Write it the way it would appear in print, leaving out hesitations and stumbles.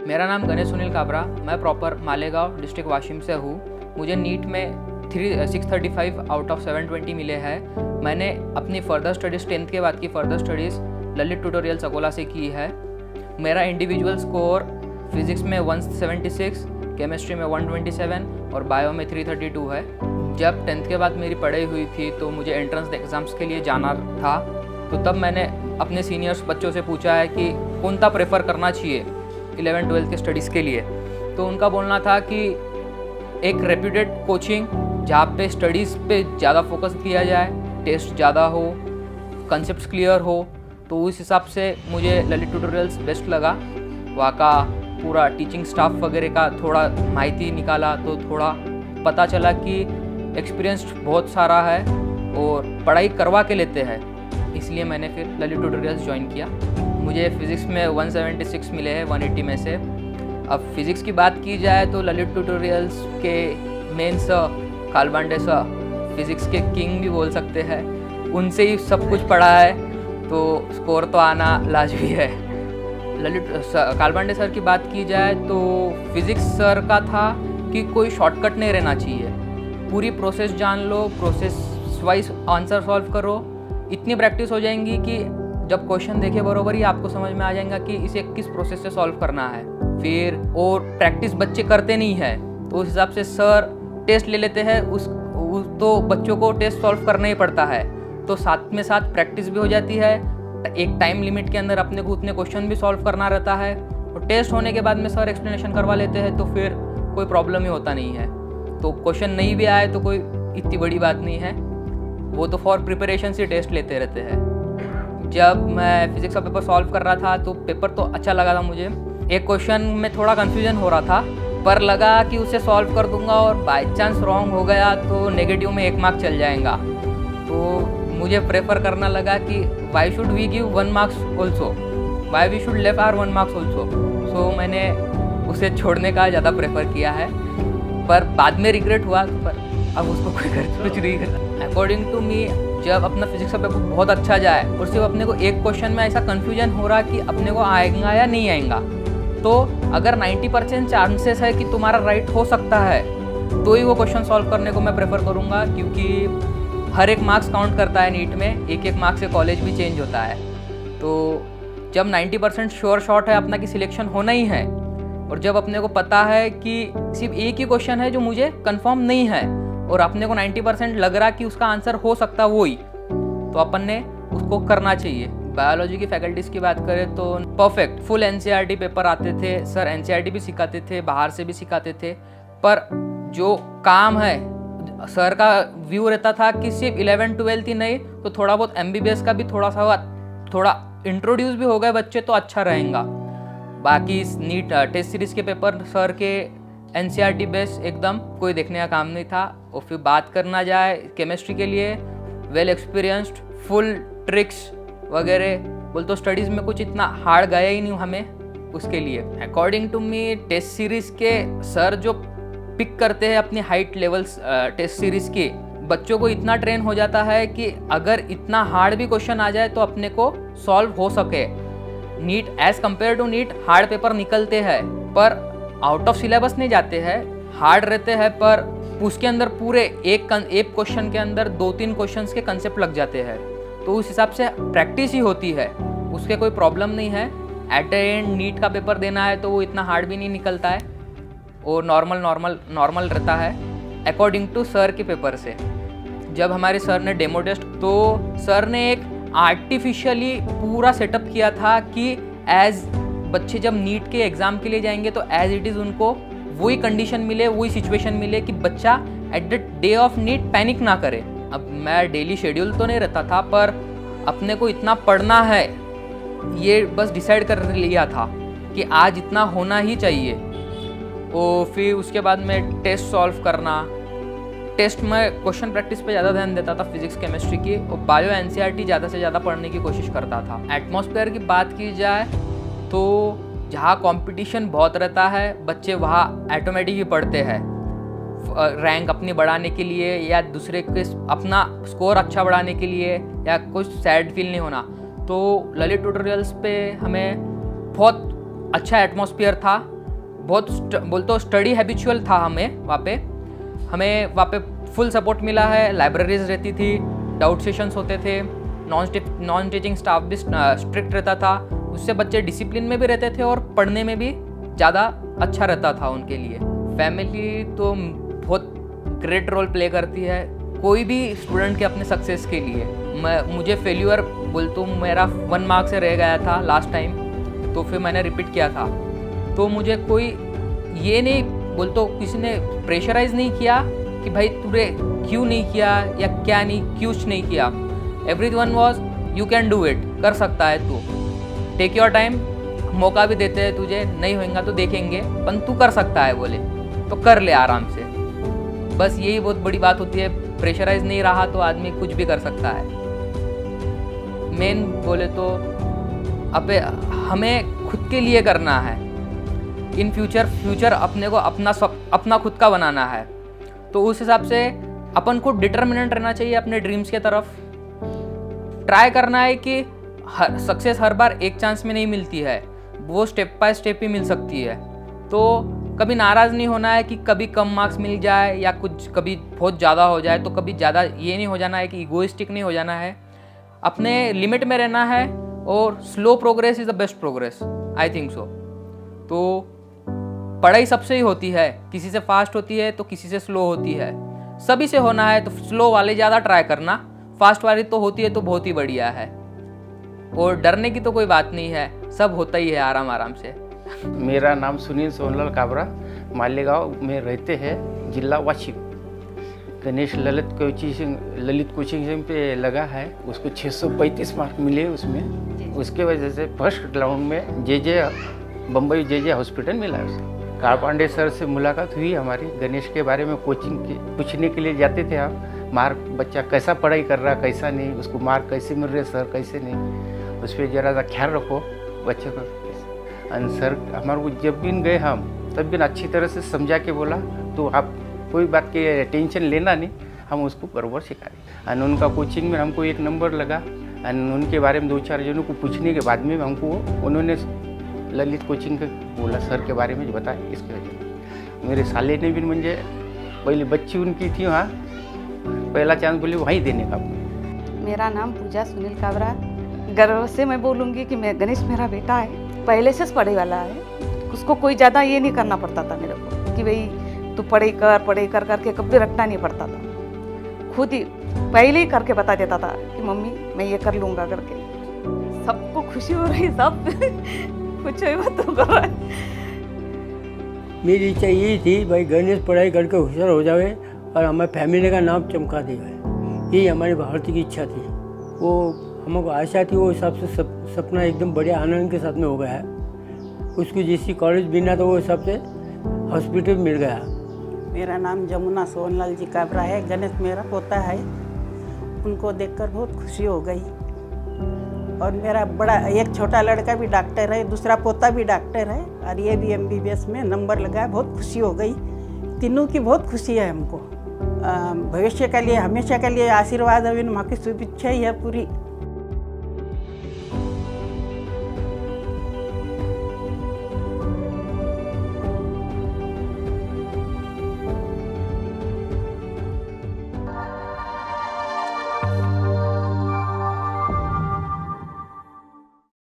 मेरा नाम गणेश सुनील काबरा, मैं प्रॉपर मालेगांव डिस्ट्रिक्ट वाशिम से हूँ। मुझे नीट में 635 आउट ऑफ 720 मिले हैं। मैंने अपनी फर्दर स्टडीज़ 10th के बाद की further studies Lalit tutorials Akola से की है। मेरा इंडिविजुअल स्कोर फिज़िक्स में 176, केमिस्ट्री में 127 और बायो में 332 है। जब 10th के बाद मेरी पढ़ाई हुई थी तो मुझे एंट्रेंस एग्ज़ाम्स के लिए जाना था, तो तब मैंने अपने सीनियर्स बच्चों से पूछा है कि कौन सा प्रेफर करना चाहिए 11th-12th के स्टडीज़ के लिए। तो उनका बोलना था कि एक रेप्यूटेड कोचिंग जहाँ पे स्टडीज़ पे ज़्यादा फोकस किया जाए, टेस्ट ज़्यादा हो, कंसेप्ट्स क्लियर हो, तो उस हिसाब से मुझे ललित ट्यूटोरियल्स बेस्ट लगा। वहाँ का पूरा टीचिंग स्टाफ वगैरह का थोड़ा माहिती निकाला तो थोड़ा पता चला कि एक्सपीरियंस बहुत सारा है और पढ़ाई करवा के लेते हैं, इसलिए मैंने फिर ललित ट्यूटोरियल्स ज्वाइन किया। मुझे फ़िज़िक्स में 176 मिले हैं 180 में से। अब फिज़िक्स की बात की जाए तो ललित ट्यूटोरियल्स के main sir Kalbande sir physics के किंग भी बोल सकते हैं, उनसे ही सब कुछ पढ़ा है, तो स्कोर तो आना लाजमी है। ललित कालबांडे सर की बात की जाए तो फिज़िक्स सर का था कि कोई शॉर्टकट नहीं रहना चाहिए, पूरी प्रोसेस जान लो, प्रोसेस वाइज आंसर सॉल्व करो। इतनी प्रैक्टिस हो जाएंगी कि जब क्वेश्चन देखे बरोबर ही आपको समझ में आ जाएगा कि इसे किस प्रोसेस से सॉल्व करना है। फिर और प्रैक्टिस बच्चे करते नहीं हैं, तो उस हिसाब से सर टेस्ट ले लेते हैं, तो बच्चों को टेस्ट सॉल्व करना ही पड़ता है, तो साथ में साथ प्रैक्टिस भी हो जाती है। एक टाइम लिमिट के अंदर अपने को उतने क्वेश्चन भी सॉल्व करना रहता है, और टेस्ट होने के बाद में सर एक्सप्लेनेशन करवा लेते हैं, तो फिर कोई प्रॉब्लम ही होता नहीं है। तो क्वेश्चन नहीं भी आए तो कोई इतनी बड़ी बात नहीं है, वो तो फॉर प्रिपरेशन से टेस्ट लेते रहते हैं। जब मैं फिज़िक्स का पेपर सॉल्व कर रहा था तो पेपर तो अच्छा लगा था मुझे। एक क्वेश्चन में थोड़ा कन्फ्यूजन हो रहा था, पर लगा कि उसे सॉल्व कर दूंगा और बाय चांस रॉन्ग हो गया तो नेगेटिव में 1 मार्क चल जाएगा। तो मुझे प्रेफर करना लगा कि why should we give 1 marks also, why we should left are 1 marks also. So मैंने उसे छोड़ने का ज़्यादा प्रेफर किया है, पर बाद में रिग्रेट हुआ, पर अब उसको कोई कुछ नहीं करता। अकॉर्डिंग टू मी, जब अपना फिजिक्स का पेपर बहुत अच्छा जाए और सिर्फ अपने को एक क्वेश्चन में ऐसा कन्फ्यूजन हो रहा कि अपने को आएगा या नहीं आएगा, तो अगर 90% चांसेस है कि तुम्हारा राइट हो सकता है, तो ही वो क्वेश्चन सॉल्व करने को मैं प्रेफर करूँगा, क्योंकि हर एक मार्क्स काउंट करता है नीट में, एक एक मार्क्स से कॉलेज भी चेंज होता है। तो जब 90% श्योर शॉट है अपना कि सिलेक्शन होना ही है, और जब अपने को पता है कि सिर्फ एक ही क्वेश्चन है जो मुझे कंफर्म नहीं है और अपने को 90% लग रहा कि उसका आंसर हो सकता वो ही, तो अपन ने उसको करना चाहिए। बायोलॉजी की फैकल्टीज़ की बात करें तो परफेक्ट फुल एनसीईआरटी पेपर आते थे, सर एनसीईआरटी भी सिखाते थे, बाहर से भी सिखाते थे, पर जो काम है सर का व्यू रहता था कि सिर्फ 11th-12th ही नहीं तो थोड़ा बहुत MBBS का भी थोड़ा इंट्रोड्यूस भी हो गए बच्चे तो अच्छा रहेगा। बाकी नीट टेस्ट सीरीज़ के पेपर सर के एनसीईआरटी बेस एकदम कोई देखने का काम नहीं था। और फिर बात करना जाए केमिस्ट्री के लिए, वेल एक्सपीरियंस्ड, फुल ट्रिक्स वगैरह बोल, तो स्टडीज़ में कुछ इतना हार्ड गया ही नहीं हमें उसके लिए। According to me, test series के सर जो पिक करते हैं अपनी हाइट लेवल्स टेस्ट सीरीज़ के, बच्चों को इतना ट्रेन हो जाता है कि अगर इतना हार्ड भी क्वेश्चन आ जाए तो अपने को सॉल्व हो सके। NEET as compare to NEET hard paper निकलते हैं, पर आउट ऑफ सिलेबस नहीं जाते हैं, हार्ड रहते हैं, पर उसके अंदर पूरे एक क्वेश्चन के अंदर 2-3 क्वेश्चंस के कंसेप्ट लग जाते हैं, तो उस हिसाब से प्रैक्टिस ही होती है, उसके कोई प्रॉब्लम नहीं है। एट द एंड नीट का पेपर देना है तो वो इतना हार्ड भी नहीं निकलता है और नॉर्मल रहता है अकॉर्डिंग टू सर के पेपर से। जब हमारे सर ने डेमो टेस्ट, तो सर ने एक आर्टिफिशियली पूरा सेटअप किया था कि एज बच्चे जब नीट के एग्ज़ाम के लिए जाएंगे तो एज इट इज़ उनको वही कंडीशन मिले, वही सिचुएशन मिले कि बच्चा at the day of NEET panic ना करे। अब मैं डेली शेड्यूल तो नहीं रहता था, पर अपने को इतना पढ़ना है ये बस डिसाइड कर लिया था कि आज इतना होना ही चाहिए। और फिर उसके बाद में टेस्ट सॉल्व करना, टेस्ट में क्वेश्चन प्रैक्टिस पे ज़्यादा ध्यान देता था फिजिक्स केमिस्ट्री की, और बायो एनसीईआरटी ज़्यादा से ज़्यादा पढ़ने की कोशिश करता था। एटमॉस्फेयर की बात की जाए तो जहाँ कंपटीशन बहुत रहता है, बच्चे वहाँ ऑटोमेटिक ही पढ़ते हैं, रैंक अपनी बढ़ाने के लिए या दूसरे के अपना स्कोर अच्छा बढ़ाने के लिए, या कुछ सैड फील नहीं होना। तो ललित ट्यूटोरियल्स पे हमें बहुत अच्छा एटमॉस्फेयर था, बहुत बोलते स्टडी हैबिचुअल था हमें वहाँ पे फुल सपोर्ट मिला है। लाइब्रेरीज रहती थी, डाउट सेशंस होते थे, नॉन टीचिंग स्टाफ भी स्ट्रिक्ट रहता था। उससे बच्चे डिसिप्लिन में भी रहते थे और पढ़ने में भी ज़्यादा अच्छा रहता था उनके लिए। फैमिली तो बहुत ग्रेट रोल प्ले करती है कोई भी स्टूडेंट के अपने सक्सेस के लिए। मुझे फेल्यूर बोलता हूँ, मेरा 1 मार्क से रह गया था लास्ट टाइम, तो फिर मैंने रिपीट किया था। तो मुझे कोई ये नहीं बोलता, किसी ने प्रेशराइज नहीं किया कि भाई तूने क्यों नहीं किया या क्या नहीं क्यों नहीं किया। Everyone was you can do it, कर सकता है तू, टेक योर टाइम, मौका भी देते हैं तुझे, नहीं होगा तो देखेंगे, पर तू कर सकता है बोले तो कर ले आराम से। बस यही बहुत बड़ी बात होती है। प्रेशराइज नहीं रहा तो आदमी कुछ भी कर सकता है। मेन बोले तो हमें खुद के लिए करना है। इन फ्यूचर अपने को अपना खुद का बनाना है। तो उस हिसाब से अपन को डिटर्मिनेंट रहना चाहिए अपने ड्रीम्स के तरफ। ट्राई करना है कि सक्सेस हर बार एक चांस में नहीं मिलती है, वो स्टेप बाय स्टेप ही मिल सकती है। तो कभी नाराज़ नहीं होना है कि कभी कम मार्क्स मिल जाए या कुछ कभी बहुत ज़्यादा हो जाए, तो कभी ज़्यादा ये नहीं हो जाना है कि ईगोइस्टिक नहीं हो जाना है। अपने लिमिट में रहना है और slow progress is the best progress, I think so. तो पढ़ाई सबसे ही होती है, किसी से फास्ट होती है तो किसी से स्लो होती है, सभी से होना है तो स्लो वाले ज़्यादा ट्राई करना, फास्ट वाली तो होती है तो बहुत ही बढ़िया है। और डरने की तो कोई बात नहीं है, सब होता ही है आराम आराम से। मेरा नाम सुनील सोनलाल काबरा, मालेगांव में रहते हैं, जिला वाशिम। गणेश ललित कोचिंग पे लगा है, उसको 635 मार्क मिले उसमें। उसके वजह से फर्स्ट राउंड में बम्बई जे हॉस्पिटल मिला है उसे। कारपांडे सर से मुलाकात हुई हमारी, गणेश के बारे में कोचिंग पूछने के लिए जाते थे आप, मार्क बच्चा कैसा पढ़ाई कर रहा कैसा नहीं, उसको मार्क कैसे मिल रहे सर कैसे नहीं, उस पर ज़रा सा ख्याल रखो बच्चे को। सर हमारे को जब भी गए हम तब भी अच्छी तरह से समझा के बोला, तो आप कोई बात की टेंशन लेना नहीं, हम उसको बराबर सिखाए। और उनका कोचिंग में हमको 1 नंबर लगा। और उनके बारे में 2-4 जनों को पूछने के बाद में हमको उन्होंने ललित कोचिंग के बोला सर के बारे में बताया। इसके वजह मेरे साले ने भी मुझे पहले बच्ची उनकी थी वहाँ, पहला चांस बोले वहीं देने का। मेरा नाम पूजा सुनील काबरा। गर्व से मैं बोलूँगी कि मैं गणेश मेरा बेटा है, पहले से पढ़े वाला है। उसको कोई ज़्यादा ये नहीं करना पड़ता था मेरे को कि भाई तू पढ़ाई कर करके कभी रटना नहीं पड़ता था। खुद ही पहले ही करके बता देता था कि मम्मी मैं ये कर लूँगा करके। सबको खुशी हो रही, सब कुछ मत कर रहा है। मेरी इच्छा यही थी भाई गणेश पढ़ाई करके होशियार हो जाए और हमारे फैमिली का नाम चमका देगा, यही हमारी भारती की इच्छा थी। वो हमको आशा थी, वो हिसाब से सपना एकदम बड़े आनंद के साथ में हो गया है। उसको जिस कॉलेज बिना तो वो हिसाब से हॉस्पिटल मिल गया। मेरा नाम जमुना सोनलाल जी काबरा है, गणेश मेरा पोता है। उनको देखकर बहुत खुशी हो गई। और मेरा बड़ा एक छोटा लड़का भी डॉक्टर है, दूसरा पोता भी डॉक्टर है, और ये भी MBBS में नंबर लगा है। बहुत खुशी हो गई, तीनों की बहुत खुशी है हमको। भविष्य के लिए हमेशा के लिए आशीर्वाद है, माँ की शुभेच्छा ही है पूरी।